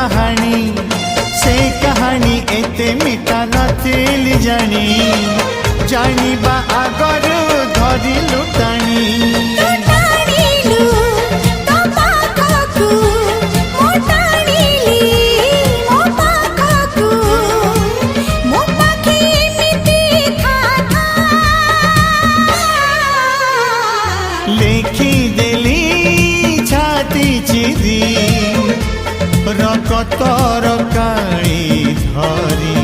कहानी से कहानी एते मिठा नथिली जानी जानिबा आगर धरिलु टाणी लेखी देली छाती चिरी रकतर काली धरी।